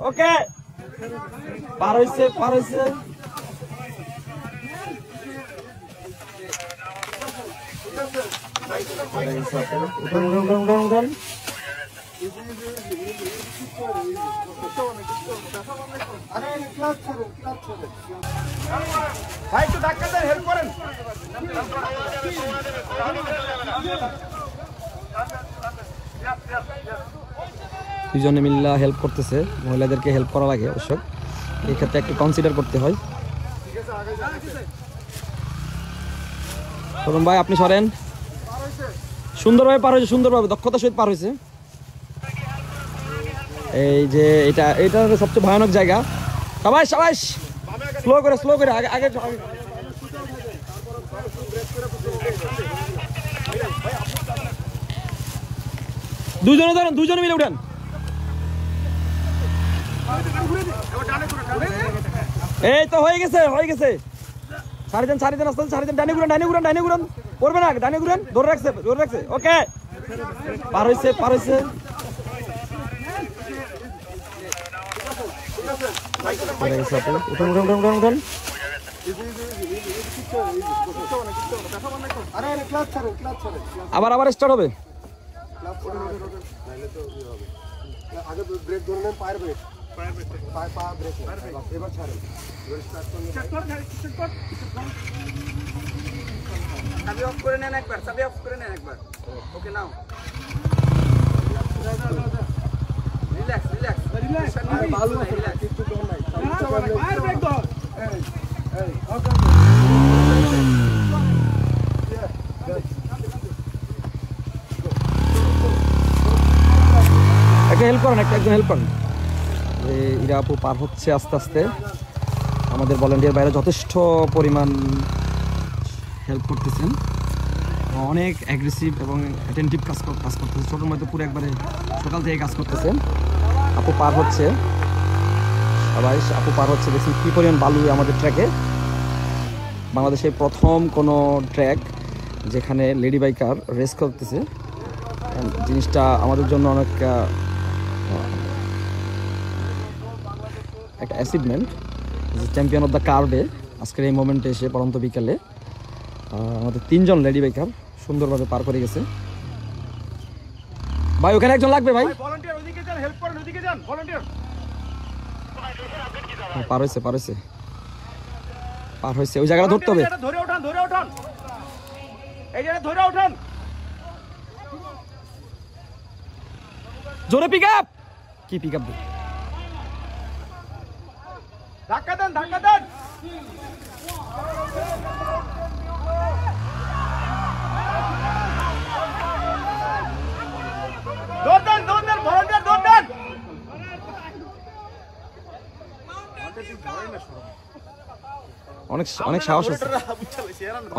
ওকে পার হইছে ভাই একটু ধাক্কা দেন, হেল্প করেন। দুজনে মিল্লা হেল্প করতেছে, মহিলাদেরকে হেল্প করা লাগে অবশ্য, এই ক্ষেত্রে একটু কনসিডার করতে হয়। তরুণ ভাই আপনি সরেন, সুন্দরভাবে পার হয়েছে, সুন্দরভাবে দক্ষতার সহিত পার হয়েছে। এই যে এটা সবচেয়ে ভয়ানক জায়গা। সবাই স্লো করে আগে আগে দুজনে মিলে উঠেন। এই তো হয়ে গেছে ছাড়ি দেন আস্তে ছাড়ি দেন, ডানে ঘুরান করবে না, ডানে ঘুরান, ধরে রাখছে ওকে পার হয়েছে উঠুন। আবার স্টার্ট হবে। আগে ব্রেক ধরে নেন, পায়ের ব্রেক, পা ব্রেক, এবার ছাড়েন, চাবি অফ করে নেন একবার, ওকে নাও, রিল্যাক্স ভালো আছে, রিল্যাক্স, একটু ধর নাই, পায়ের ব্রেক ধর, এই ওকে একজন হেল্প করেন। এরা আপু পার হচ্ছে আস্তে আস্তে। আমাদের ভলান্টিয়ার বাইরে যথেষ্ট পরিমাণ হেল্প করতেছেন, অনেক অ্যাগ্রেসিভ এবং অ্যাটেন্টিভ কাজ করতেছে। ছোটোর মধ্যে পুরো একবারে সকাল থেকে কাজ করতেছেন। আপু পার হচ্ছে, দেখছি কী পরিমাণ বালু আমাদের ট্র্যাকে। বাংলাদেশে প্রথম কোনো ট্র্যাক যেখানে লেডি বাইকার রেস করতেছে, জিনিসটা আমাদের জন্য অনেক একটা অ্যাচিভমেন্ট। চ্যাম্পিয়ন অফ দ্য কার্ডে আজকের এই মোমেন্টে এসে পরন্ত বিকালে আমাদের 3 জন লেডি বাইকার সুন্দরভাবে পার করে গেছে। ভাই ওখানে একজন লাগবে ভাই, পার হয়েছে ওই জায়গাটা ধরতে হবে। জোরে পিক আপ, কি পিক আপ, ধাক্কা দেন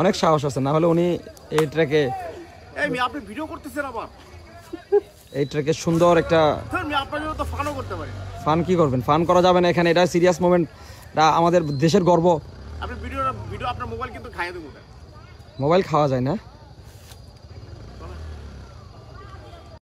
অনেক সাহস আছে, না হলে উনি এই ট্র্যাকে আপনি ভিডিও করতেছেন, আবার এই ট্র্যাকে সুন্দর একটা ফান কি করবেন, ফান করা যাবে না এখানে, এটা সিরিয়াস মোমেন্ট, আমাদের দেশের গর্ব। আপনি ভিডিও আপনার মোবাইল কিন্তু খাইয়ে দেবো, মোবাইল খাওয়া যায় না।